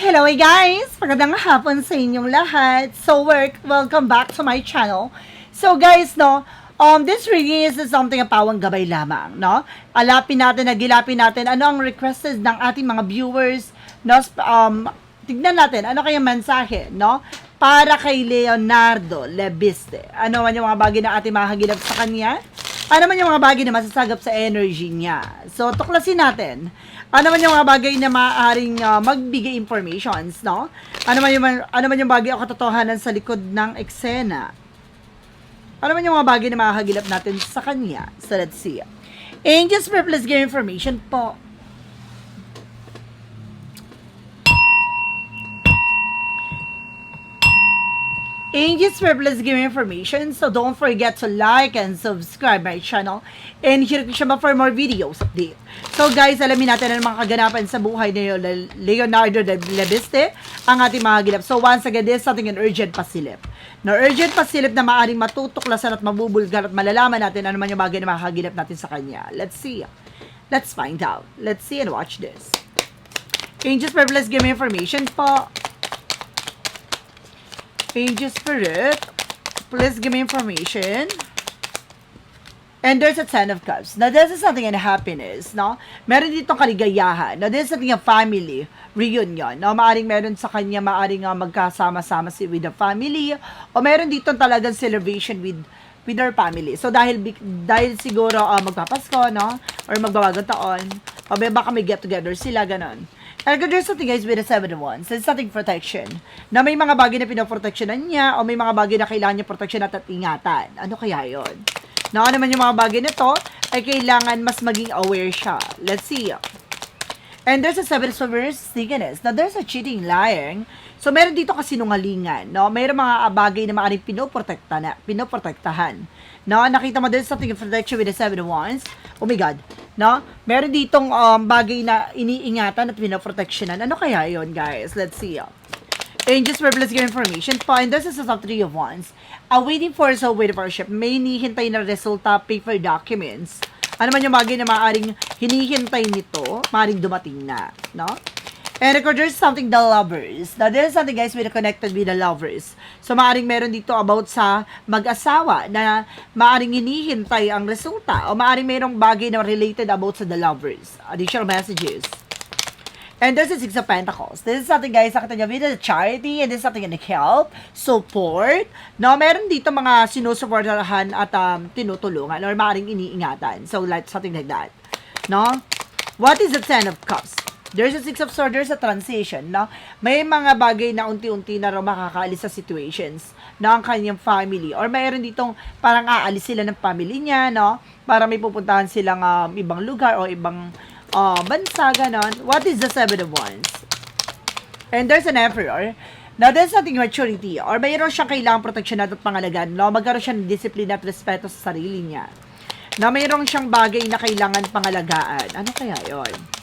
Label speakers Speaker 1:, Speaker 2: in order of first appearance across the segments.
Speaker 1: Hello guys! Magandang hapon sa inyong lahat. So welcome back to my channel. So guys, no, this really is something pawang gabay lamang, no? Nagilapin natin ano ang requested ng ating mga viewers, no? Tignan natin ano kayang mensahe, no? Para kay Leonardo Lebiste. Ano man yung mga bagay na ating mahagilap sa kanya? Ano man yung mga bagay na masasagap sa energy niya? So, tuklasin natin. Ano man yung mga bagay na maaaring magbigay informations, no? Ano man yung bagay o katotohanan sa likod ng eksena? Ano man yung mga bagay na makakagilap natin sa kanya? So, let's see. Angels, please give information po. Angels, please give me information, so don't forget to like and subscribe my channel and share ko siya for more videos update. So guys, alamin natin ang mga kaganapan sa buhay ni Leonardo Lebiste, ang ating mga gilap. So once again, this is something an urgent pasilip. No, urgent pasilip na maaaring matutuklasan at mabubulgar at malalaman natin ano man yung bagay na makakagilap natin sa kanya. Let's see. Let's find out. Let's see and watch this. Angels, please give me information po. Angel Spirit, please give me information. And there's a Ten of Cups. Now, this is something in happiness, no? Meron ditong kaligayahan. Now, this is something a family reunion, no? Maaring meron sa kanya, maaring magkasama-sama with the family, o meron ditong talagang celebration with their family. So, dahil siguro magpapasko, no? Or magbawagong taon, o baka may get-together sila, ganon. And there's something guys with the 7 of Wands. There's something protection. Na may mga bagay na pinoproteksyonan niya o may mga bagay na kailangan niya proteksyon at ingatan. Ano kaya yon? Na ano naman yung mga bagay na to ay kailangan mas maging aware siya. Let's see. And there's a 7 of Swords, sneakiness. Now there's a cheating, lying. So meron dito kasinungalingan. No? Mayroong mga bagay na maaaring pinoprotektahan. No? Nakita mo din something of protection with the 7 of Wands. Oh my God. No? Meron ditong bagay na iniingatan at pinoproteksyonan. Ano kaya yon guys? Let's see. Angels, let's get information po. And this is a 3 of Wands. Waiting for so wait worship. May hinihintay na resulta, paper documents. Ano man yung bagay na maaaring hinihintay nito, maaaring dumating na. No? And there's something the lovers. Now, there's something guys with connected with the lovers. So, maaaring meron dito about sa mag-asawa na maaaring hinihintay ang resulta o maaaring merong bagay na related about sa the lovers. Additional messages. And there's a 6 of Pentacles. This is something guys, nakita nyo with the charity and this is something in the help, support. No, meron dito mga sinusuportahan at tinutulungan or maaaring iniingatan. So, like something like that. No? What is the 10 of Cups? There's a 6 of Swords, there's a transition, no? May mga bagay na unti-unti na raw makakaalis sa situations ng kanyang family. Or mayroon ditong parang aalis sila ng family niya, no? Para may pupuntahan silang ibang lugar o ibang bansa, ganon. What is the 7 of Wands? And there's an Emperor. Now, there's something maturity. Or mayroon siyang kailangang proteksyon at pangalagaan, no? Magkaroon siya ng discipline at respeto sa sarili niya. Na mayroon siyang bagay na kailangan pangalagaan. Ano kaya yon?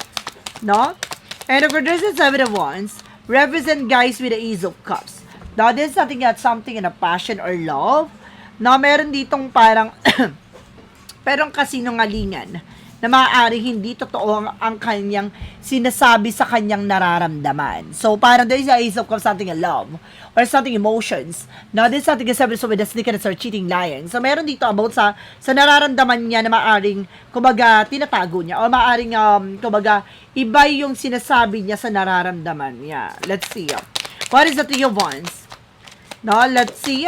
Speaker 1: No? And of course, there's the 7 of Wands. Represent guys with the Ace of Cups. Now, this is something in a passion or love. Na meron ditong parang perong kasinungalingan na maaari hindi totoo ang kanyang sinasabi sa kanyang nararamdaman. So, parang there is a Ace of Cups, something in love or something emotions. Now, this is something so with the sneakiness or cheating, lying. So, meron dito about sa nararamdaman niya na maaring, kumbaga, tinatago niya o maaring, kumbaga, iba yung sinasabi niya sa nararamdaman niya. Let's see. What is the 3 of Wands? No, let's see.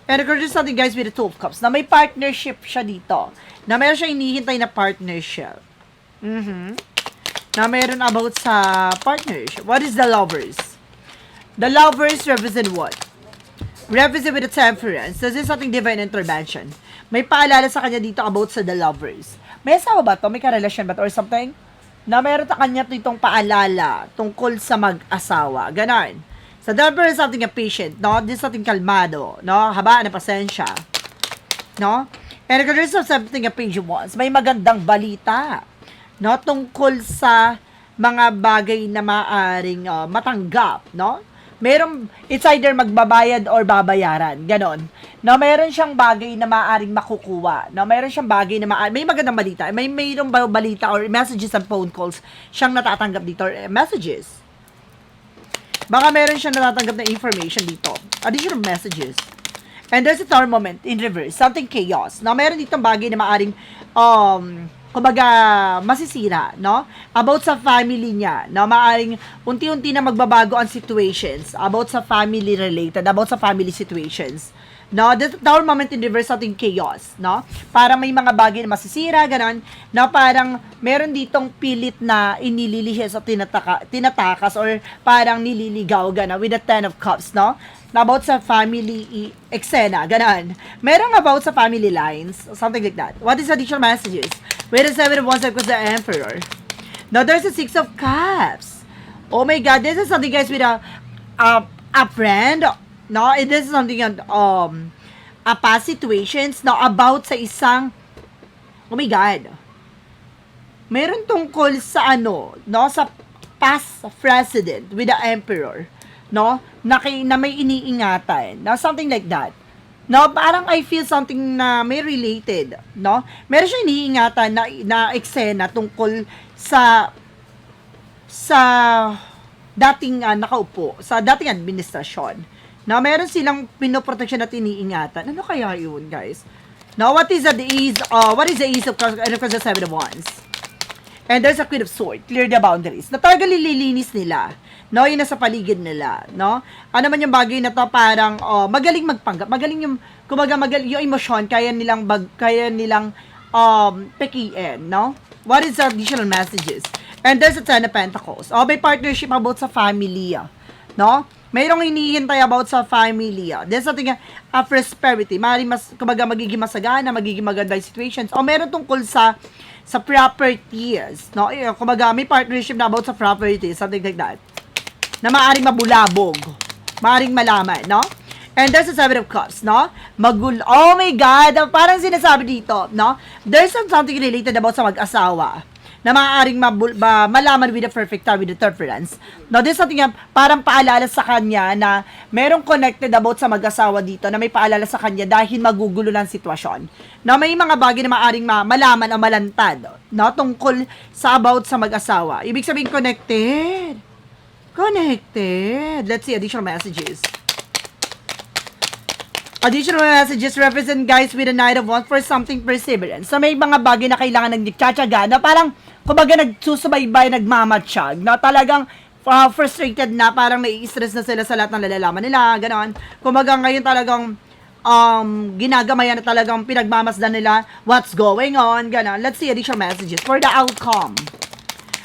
Speaker 1: And of course, there's something guys with the 2 of Cups. Na may partnership siya dito. Na meron siya hinihintay na partnership. Na meron about sa partnership. What is the lovers? The lovers represent what? Represent with the temperance. This is something divine intervention. May paalala sa kanya dito about sa the lovers. May asawa ba to? May karelasyon ba to? Or something? Na meron ta kanya itong paalala tungkol sa mag-asawa. Ganon. So, the lover is something a patient, no? This is something kalmado, no? Habaan na pasensya. No? And there's something a page of Wands. May magandang balita, no? Tungkol sa mga bagay na maaring matanggap, no? It's either magbabayad or babayaran. Ganon. No, meron siyang bagay na maaaring makukuha. No, meron siyang bagay na may magandang balita. Mayroong balita or messages and phone calls siyang natatanggap dito or messages. Baka meron siya natatanggap na information dito. Additional messages. And there's a tower moment in reverse. Something chaos. No, meron ditong bagay na maaring, kumbaga, masisira, no? About sa family niya, no? Maaring unti-unti na magbabago ang situations. About sa family related, about sa family situations. No, the tower moment in reverse, something chaos, no? Parang may mga bagay na masisira, ganon, na parang meron ditong pilit na inililihis o tinatakas or parang nililigaw, ganon, with the 10 of cups, no? Na about sa family eksena, ganon. Meron about sa family lines, something like that. What is additional messages? With the 7 of wands, because the emperor. Now, there's a 6 of cups. Oh my God, this is something, guys, with a friend. No, it is something a past situations no about sa isang, oh my God, meron tungkol sa ano, no, sa past president with the emperor, no, na may iniingatan, no, something like that. No, parang I feel something na may related, no? Meron siya iniingatan na eksena tungkol sa dating nakaupo, sa dating administrasyon. Now, meron silang pinoproteksyon at iniingatan. Ano kaya yun, guys? Now, what is the Ace of Cups and of course the 7 of Wands? And there's a Queen of Swords. Clear the boundaries. Na talaga lilinis nila. No, yun nasa paligid nila. No? Ano man yung bagay na to, parang magaling magpanggap. Magaling yung, kumbaga, yung emosyon, kaya nilang pekiin. No? What is the additional messages? And there's a 10 of Pentacles. May partnership about sa family. No? Mayroong hinihintay about sa family. There's something prosperity. Maaaring kumbaga magiging masagana, magiging maganda yung situations. O meron tungkol sa properties. No? Kumbaga may partnership na about sa properties, something like that. Na maaaring mabulabog. Maaaring malaman, no? And there's a 7 of Cups, no? Oh my God! Parang sinasabi dito, no? There's something related about sa mag-asawa na maaaring malaman with the perfect time, with the interference. Now, this is something parang paalala sa kanya na merong connected about sa mag-asawa dito na may paalala sa kanya dahil magugulo ng sitwasyon. Now, may mga bagay na maaaring malaman o malantad, no? Tungkol sa about sa mag-asawa. Ibig sabihin, connected. Connected. Let's see additional messages. Additional messages represent, guys, with a Knight of Wands for something perseverance. So, may mga bagay na kailangan nagtiyatsaga na parang, kumbaga, nagsusubaybay, nagmamatsyag, na talagang frustrated na, parang nai-stress na sila sa lahat ng nalalaman nila, gano'n. Kumbaga, ngayon talagang ginagamayan na talagang pinagmamasdan nila what's going on, gano'n. Let's see additional messages for the outcome.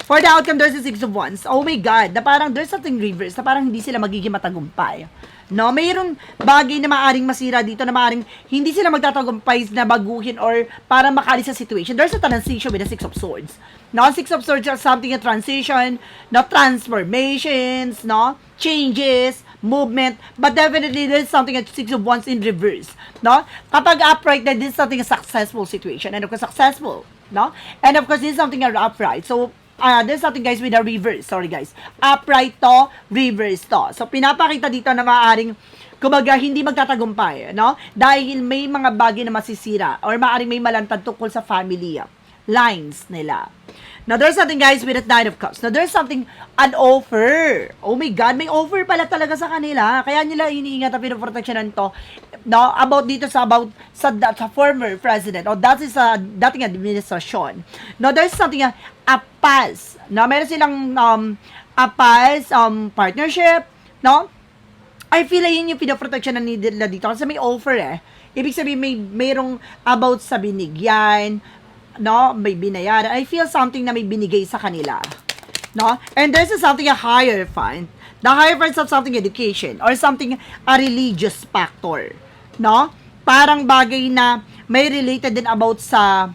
Speaker 1: For the outcome, there's a 6 of Wands. Oh my God, na parang there's something reverse, na parang hindi sila magiging matagumpay. No, mayroon bagay na maaring masira dito na maaring hindi sila magtatagumpay na baguhin or para makalis sa situation. There's a transition with the 6 of Swords. No, 6 of Swords are something a transition, no, transformations, no, changes, movement, but definitely there's something at 6 of Wands in reverse. No, kapag upright, that this is something a successful situation, and of course successful, no, and of course this is something upright. So there's something, guys, with a reverse. Sorry, guys. Upright to, reverse to. So, pinapakita dito na maaaring, kumbaga, hindi magtatagumpay, no? Dahil may mga bagay na masisira or maaaring may malantad tungkol sa family lines nila. Now, there's something, guys, with the 9 of Cups. Now, there's something, an offer. Oh my God, may offer pala talaga sa kanila. Kaya nila iniingat ang pinoproteksyonan to. No, about dito sa former president. O, that is dating administrasyon. Now, there's something, a past. No, meron silang, a past, partnership. No? I feel like yun yung pinoproteksyonan nila dito. Kasi may offer Ibig sabihin, mayroong about sa binigyan, no, may binayaran. I feel something na may binigay sa kanila. No? And there's something, a higher fund. The higher fund of something education or something, a religious factor. No? Parang bagay na may related din about sa,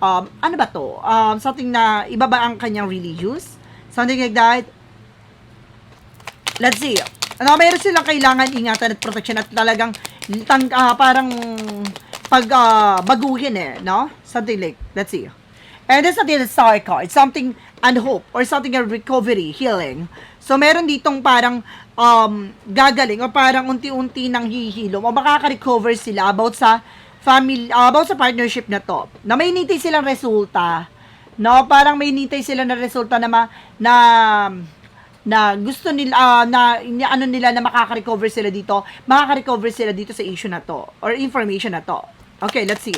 Speaker 1: ano ba to? Something na iba ba ang kanyang religious? Something like that. Let's see. Ano, mayroon silang kailangan ingatan at protection at talagang parang baguhin no? Something like, let's see. And this is the Star card. Something and hope or something a recovery, healing. So, meron ditong parang gagaling o parang unti-unti nang hihilom o makaka-recover sila about sa family, about sa partnership na to. Na may nitay silang resulta. No? Parang may nitay sila na resulta na na gusto nila, ano nila na makaka-recover sila dito sa issue na to, or information na to. Okay, let's see.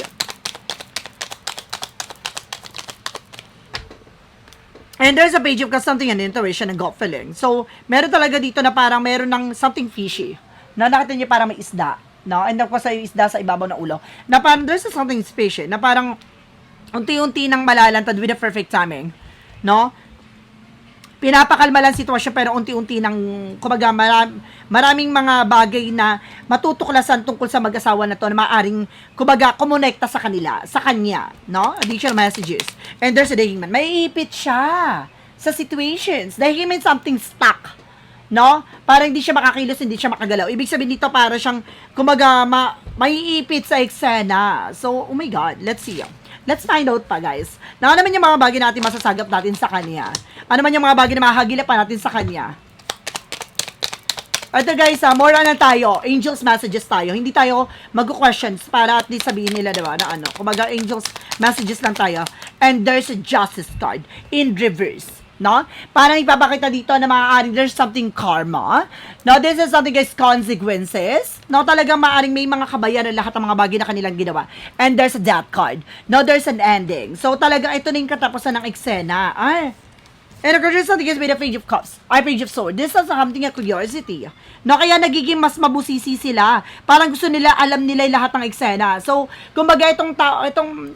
Speaker 1: And there's a page of something and intuition and gut feeling. So, meron talaga dito na parang meron ng something fishy. Na nakita niyo parang may isda. No? And of course, yung isda sa ibabaw ng ulo. Na parang there's a something fishy. Na parang unti-unti nang malalantad with the perfect timing. No? Pinapakalma lang sitwasyon pero unti-unti nang kumbaga maraming mga bagay na matutuklasan tungkol sa mag-asawa na to na maaring kumbaga kumonekta sa kanya, no? Additional messages. And there's a dating man. Maiipit siya sa situations dahil he means something stuck, no? Para hindi siya makakilos, hindi siya makagalaw. Ibig sabihin dito para siyang kumbaga maiipit sa eksena. So, oh my God, let's see. Let's find out pa, guys. Na ano naman yung mga bagay natin masasagap natin sa kanya? Ano man yung mga bagay na mahagilap pa natin sa kanya? Ito, guys, more na tayo. Angels messages tayo. Hindi tayo mag-questions para at least sabihin nila, diba, na ano. Kumaga, angels messages lang tayo. And there's a justice card in reverse. No? Parang ipapakita dito na maaaring there's something karma. No? This is something, guys, consequences. No? Talagang maaaring may mga kabayan na lahat ng mga bagay na kanilang ginawa. And there's a death card. No? There's an ending. So, talaga ito na yung katapusan ng eksena. Ay. And of course, there's something, guys, with the Page of Cups. Ay, Page of Swords. This is something a curiosity. No? Kaya nagiging mas mabusisi sila. Parang gusto nila, alam nila yung lahat ng eksena. So, kumbaga itong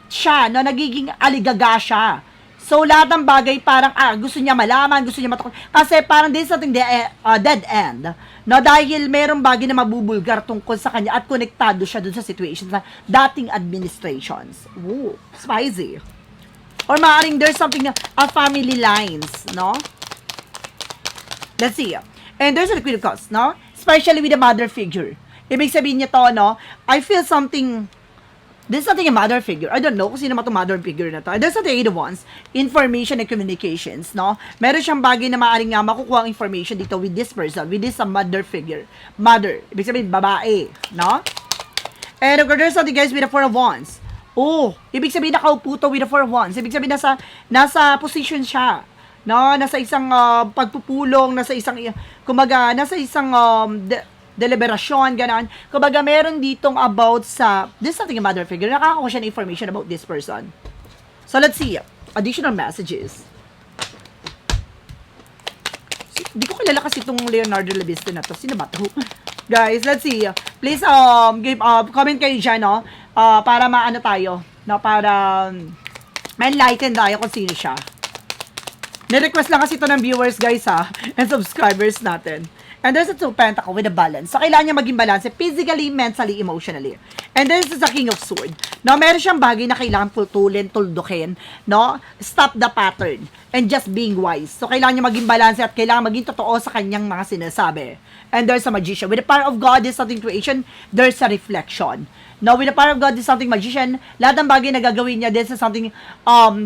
Speaker 1: siya, no? Nagiging aligaga siya. So, lahat ng bagay parang, gusto niya malaman, gusto niya matukol. Kasi parang this is something dead end. No, dahil merong bagay na mabubulgar tungkol sa kanya at konektado siya dun sa situation sa dating administrations. Ooh, spicy. Or maaaring there's something, family lines, no? Let's see. And there's a Queen of Cups, no? Especially with the mother figure. Ibig sabihin niya to, no? I feel something. This is something a mother figure. I don't know kung sino ma itong mother figure na to. And there's something Eight of Wands, information and communications, no? Meron siyang bagay na maaaring nga makukuha ang information dito with this person, with this mother figure. Mother, ibig sabihin, babae, no? And of course, there's something, guys, with the Four of Wands. Oh, ibig sabihin nakaupo to with the Four of Wands. Ibig sabihin nasa position siya. No? Nasa isang pagpupulong, nasa isang, kumaga, nasa isang deliberasyon, gano'n. Kumbaga, meron ditong about sa, this is something a mother figure, nakakakuha siya ng information about this person. So, let's see. Additional messages. Di ko kilala kasi itong Leonardo Labista na to. Sino ba to? Guys, let's see. Please, give, comment kayo dyan, no? Para maano tayo, no? Para ma-enlighten tayo kung sino siya. Ni-request lang kasi ito ng viewers, guys, ha? And subscribers natin. And there's a Two of Pentacles with a balance. So, kailangan niya maging balance physically, mentally, emotionally. And this is the King of Swords. No, meron siyang bagay na kailangan putulin, tuldukin, no? Stop the pattern. And just being wise. So, kailangan niya maging balance at kailangan maging totoo sa kanyang mga sinasabi. And there's a Magician. With the power of God, there's something creation. There's a reflection. No, with the power of God, there's something magician. Lahat ng bagay na gagawin niya, there's something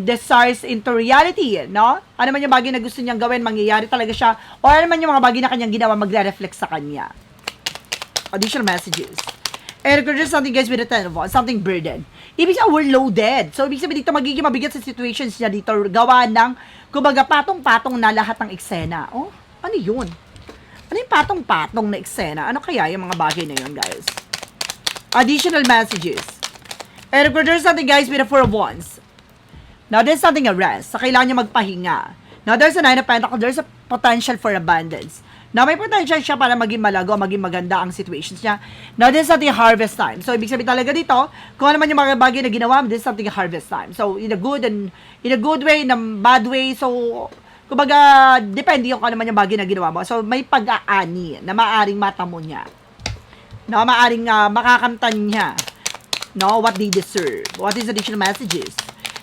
Speaker 1: desires into reality, no? Ano man yung bagay na gusto niyang gawin, mangyayari talaga siya. O ano man yung mga bagay na kanyang ginawa, magre-reflect sa kanya. Additional messages. And there's something, guys, with the Ten of Wands, something burden. Ibig sabihin, we're loaded. So, ibig sabihin dito, magiging mabigat sa situations niya dito, gawa ng, kumbaga, patong-patong na lahat ng eksena. Oh, ano yun? Ano yung patong-patong na eksena? Ano kaya yung mga bagay na yun, guys? Additional messages. And there's something, guys, with the Four of Wands. Now, there's something a rest. So, kailangan niya magpahinga. Now, there's a Nine of Pentacles. There's a potential for abundance. Now, may potential siya para maging malago, maging maganda ang situations niya. Now, this is something harvest time. So, ibig sabihin talaga dito, kung ano man yung mga bagay na ginawa, this is something harvest time. So, in a good way, in a bad way. So, kumbaga, depende yung kung ano man yung bagay na ginawa mo. So, may pag-aani na maaring mata mo niya. No, maaring makakamtan niya, no, what they deserve. What is additional messages?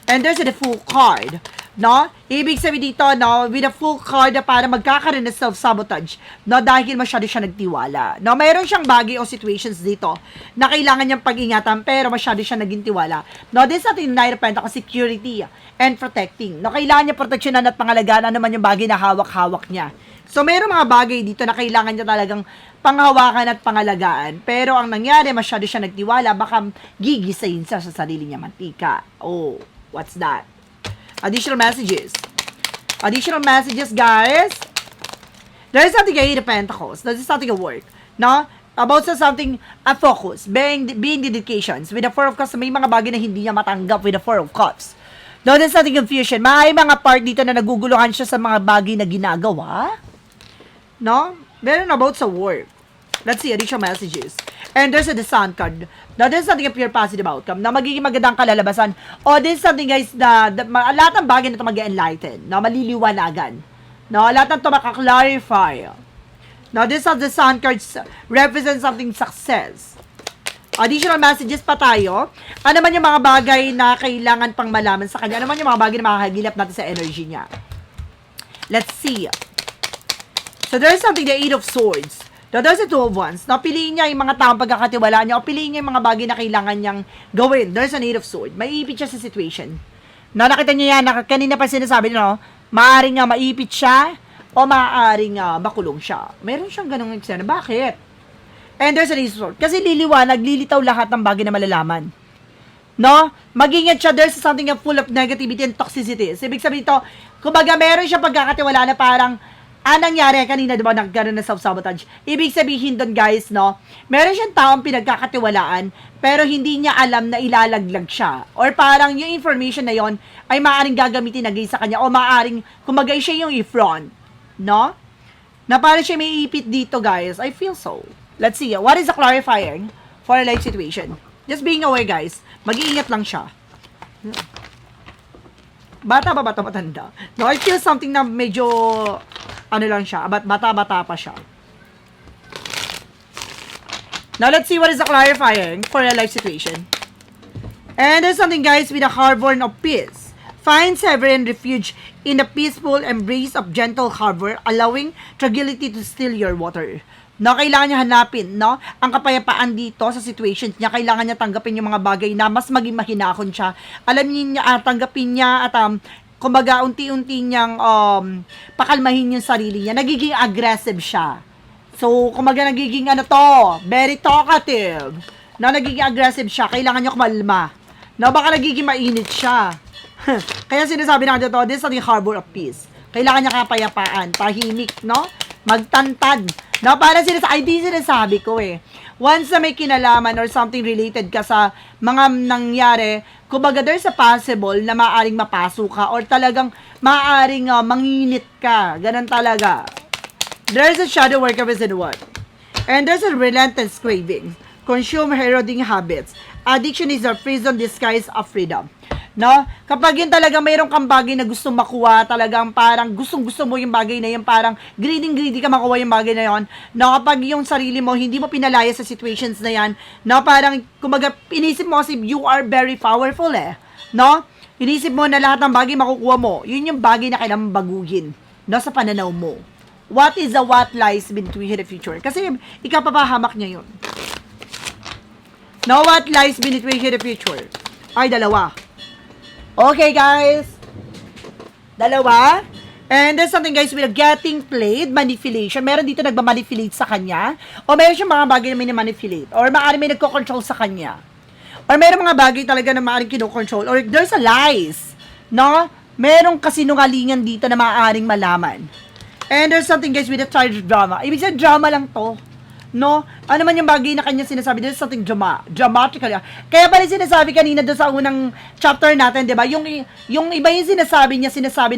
Speaker 1: And there's the Fool card, no? Ibig sabihin dito, no, with a Fool card na para magkakaroon ng self-sabotage, no, dahil masyado siya nagtiwala. No, mayroon siyang bagay o situations dito na kailangan niyang pag-ingatan, pero masyado siya naging tiwala. No, this is ating Nine of Pentacles, security and protecting. No, kailangan niya proteksyonan at pangalagaan naman yung bagay na hawak-hawak niya. So, mayroong mga bagay dito na kailangan niya talagang panghawakan at pangalagaan. Pero ang nangyari, masyado siya nagtiwala, baka gigisayin siya sa sarili niya mantika. Oh, what's that? Additional messages. Additional messages, guys. There is something Eight of Pentacles. There is something at work. No? About sa something at focus. Being dedications. With the Four of Cups, may mga bagay na hindi niya matanggap with the Four of Cups. No, there's something confusion. May mga part dito na naguguluhan siya sa mga bagay na ginagawa. No? Meron about sa work. Let's see, additional messages. And there's the Sun card. Now, there's something a pure positive outcome na magiging magandang kalalabasan. O, there's something guys na lahat ng bagay na ito mag-enlighten. Na maliliwanagan. No, lahat ng ito makaklarify. Now, this of the Sun cards represent something success. Additional messages pa tayo. Ano naman yung mga bagay na kailangan pang malaman sa kanya? Ano naman yung mga bagay na makakagilap natin sa energy niya? Let's see. So, there's something, the Eight of Swords. Now, there's the Two of Wands. Now, piliin niya yung mga taong pagkakatiwalaan niya o piliin niya yung mga bagay na kailangan niyang gawin. There's an Eight of Swords. Maiipit siya sa situation. Now, nakita niyo yan, kanina pa sinasabi niyo, no? Maaaring nga maipit siya o maaaring makulong siya. Meron siyang ganung eksena. Bakit? And there's an Ace of Swords. Kasi liliwanag, lilitaw lahat ng bagay na malalaman. No? Mag-ingat siya, there's something full of negativity and toxicity. So, ibig sabihin ito, kumbaga meron siya pagkakatiwala na parang, nangyari kanina, diba, nagkaroon na self-sabotage. Ibig sabihin doon, guys, no? Meron siyang taong pinagkakatiwalaan, pero hindi niya alam na ilalaglag siya. Or parang yung information na yon ay maaaring gagamitin against sa kanya, o maaaring, kumbaga siya yung i-front. No? Na parang siya may ipit dito, guys. I feel so. Let's see. What is the clarifying for a life situation? Just being aware, guys. Mag-iingat lang siya. Bata ba? Bata matanda? No, I feel something na medyo ano lang siya. Bata-bata pa siya. Now, let's see what is the clarifying for a life situation. And there's something, guys, with a harbor of peace. Find sovereign refuge in the peaceful embrace of gentle harbor, allowing tranquility to still your water. No, kailangan niya hanapin, no? Ang kapayapaan dito sa situations niya, kailangan niya tanggapin yung mga bagay na mas maging mahinahon siya. Alam niya, tanggapin niya at kumbaga unti-unti niyang pakalmahin yung sarili niya. Nagiging aggressive siya. So, kumbaga nagiging very talkative. No, nagiging aggressive siya, kailangan niya kumalma. No, baka nagiging mainit siya. Kaya sinasabi natin ito, this is the harbor of peace. Kailangan niya kapayapaan, tahimik, no? Magtantad. No, para sinasabi ko eh. Once na may kinalaman or something related ka sa mga nangyari, kumbaga there's a possible na maaaring mapasok ka or talagang maaaring manginit ka. Ganun talaga. There's a shadow work of within one. And there's a relentless craving. Consume eroding habits. Addiction is a prison disguise of freedom. No? Kapag yun talaga mayroon kang bagay na gusto makuha, talagang parang gustong-gusto mo yung bagay na yun, parang greedy ka makuha yung bagay na yun, no? Kapag yung sarili mo, hindi mo pinalaya sa situations na yan, no? Parang, kumbaga, inisip mo kasi you are very powerful eh, no? Inisip mo na lahat ng bagay makukuha mo, yun yung bagay na kailangan baguhin, no? Sa pananaw mo. What is the what lies between the future? Kasi, ikapapahamak niya yun. No, what lies between the future? Ay, dalawa. Okay, guys. Dalawa. And there's something, guys, with getting played, manipulation. Meron dito nagmamanipulate sa kanya. O meron siyang mga bagay na may manipulate. Or maaari may nagko-control sa kanya. Or meron mga bagay talaga na maaaring kino-control. Or there's a lies. No? Merong kasinungalingan dito na maaaring malaman. And there's something, guys, with a charged drama. Ibig sabihin, drama lang to. No? Ano man yung bagay na kanya sinasabi, there's something dramatic. Kaya pa rin sinasabi kanina doon sa unang chapter natin, di ba? Yung iba yung sinasabi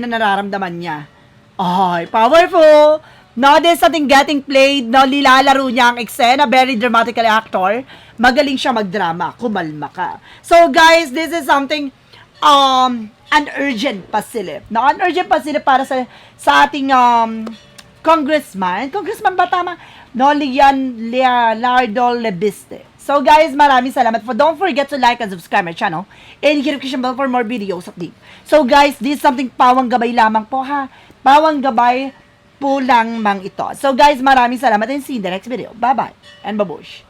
Speaker 1: na nararamdaman niya. Ay, powerful! No, there's something getting played, no, lilalaro niya ang eksena, very dramatically actor. Magaling siya magdrama, kumalma ka. So, guys, this is something, an urgent pasilip. No, an urgent pasilip para sa ating, congressman ba tama? No, Leonardo Lebiste. So guys, maraming salamat po. Don't forget to like and subscribe my channel. And hit the notification bell for more videos update. So guys, this is something pawang gabay lamang po ha. Pawang gabay po lang mang ito. So guys, maraming salamat and see you in the next video. Bye-bye and babush.